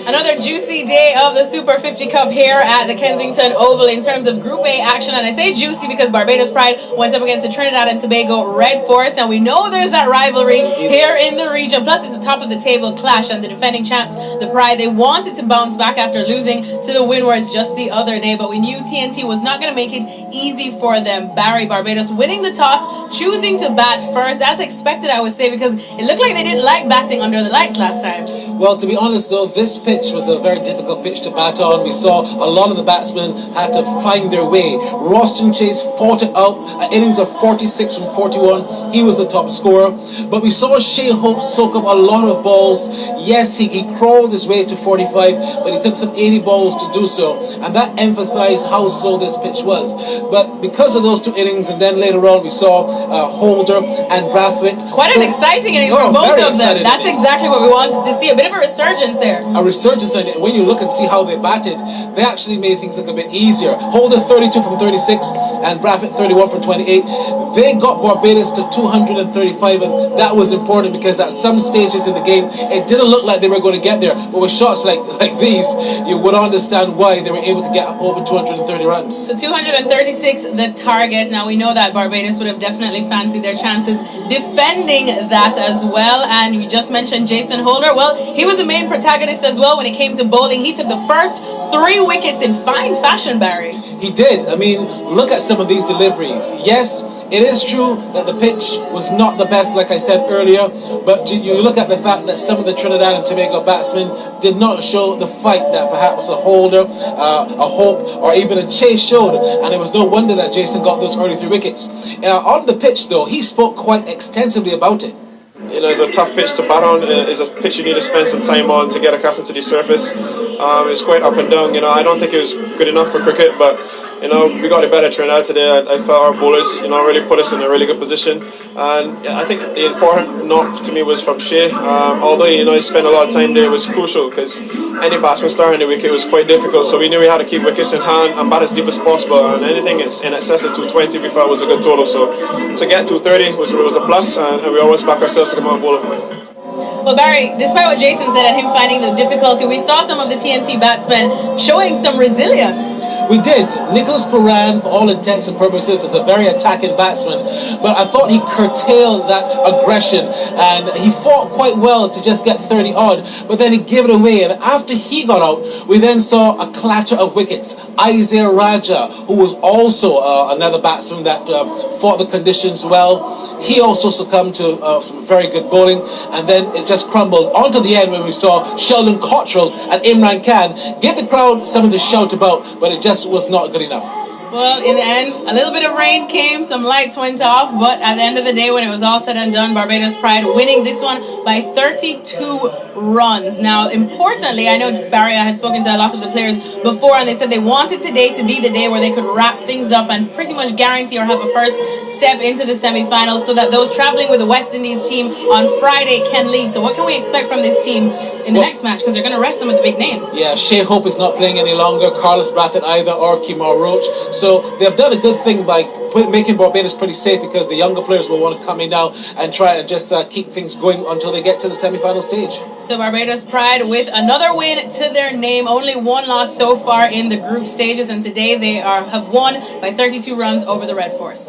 Another juicy day of the Super 50 Cup here at the Kensington Oval in terms of Group A action. And I say juicy because Barbados Pride went up against the Trinidad and Tobago Red Force. And we know there's that rivalry here in the region. Plus, it's a top of the table clash. And the defending champs, the Pride, they wanted to bounce back after losing to the Windwards just the other day. But we knew TNT was not going to make it easy for them. Barbados winning the toss, choosing to bat first. As expected, I would say, because it looked like they didn't like batting under the lights last time. Well, to be honest, though, this pitch was a very difficult pitch to bat on. We saw a lot of the batsmen had to find their way. Roston Chase fought it out, an innings of 46 from 41. He was the top scorer. But we saw Shea Hope soak up a lot of balls. Yes, he crawled his way to 45, but he took some 80 balls to do so. And that emphasized how slow this pitch was. But because of those two innings, and then later on we saw Holder and Brathwaite. Quite an exciting innings for both of them. That's exactly what we wanted to see. A bit of a resurgence there. A resurgence, and when you look and see how they batted, they actually made things look a bit easier. Holder 32 from 36 and Brathwaite 31 from 28. They got Barbados to 235, and that was important because at some stages in the game it didn't look like they were going to get there. But with shots like these, you would understand why they were able to get over 230 runs. So 236 the target. Now we know that Barbados would have definitely fancied their chances defending that as well. And you just mentioned Jason Holder. Well, he was the main protagonist as well when it came to bowling. He took the first 3 wickets in fine fashion, Barry. He did. I mean, look at some of these deliveries. Yes, it is true that the pitch was not the best, like I said earlier, but you look at the fact that some of the Trinidad and Tobago batsmen did not show the fight that perhaps a Holder, a Hope, or even a Chase showed, and it was no wonder that Jason got those early 3 wickets. On the pitch, though, he spoke quite extensively about it. You know, it's a tough pitch to bat on. It's a pitch you need to spend some time on to get accustomed to the surface. It's quite up and down. You know, I don't think it was good enough for cricket, but you know, we got a better Trinidad today. I felt our bowlers, you know, really put us in a really good position. And yeah, I think the important knock to me was from Shea. Although, you know, he spent a lot of time there, it was crucial because any batsman starting the wicket was quite difficult. So we knew we had to keep wickets in hand and bat as deep as possible. And anything in excess of 220 we felt was a good total. So to get 230 was a plus, and we always back ourselves to come on bowling. Well, Barry, despite what Jason said and him finding the difficulty, we saw some of the TNT batsmen showing some resilience. We did. Nicholas Puran, for all intents and purposes, is a very attacking batsman, but I thought he curtailed that aggression and he fought quite well to just get 30 odd, but then he gave it away. And after he got out, we then saw a clatter of wickets. Isaiah Raja, who was also another batsman that fought the conditions well, he also succumbed to some very good bowling, and then it just crumbled onto the end when we saw Sheldon Cottrell and Imran Khan give the crowd something to shout about, but it just was not good enough. Well, in the end, a little bit of rain came, some lights went off, but at the end of the day, when it was all said and done, Barbados Pride winning this one by 32 runs. Now, importantly, I know, Barry, I had spoken to a lot of the players before, and they said they wanted today to be the day where they could wrap things up and pretty much guarantee or have a first step into the semi-finals so that those traveling with the West Indies team on Friday can leave. So what can we expect from this team in the next match? Because they're going to rest some of the big names. Yeah, Shea Hope is not playing any longer, Carlos Brathwaite either, or Kemar Roach. So they've done a good thing by making Barbados pretty safe, because the younger players will want to come in now and try and just keep things going until they get to the semi-final stage. So Barbados Pride with another win to their name, only 1 loss so far in the group stages, and today they have won by 32 runs over the Red Force.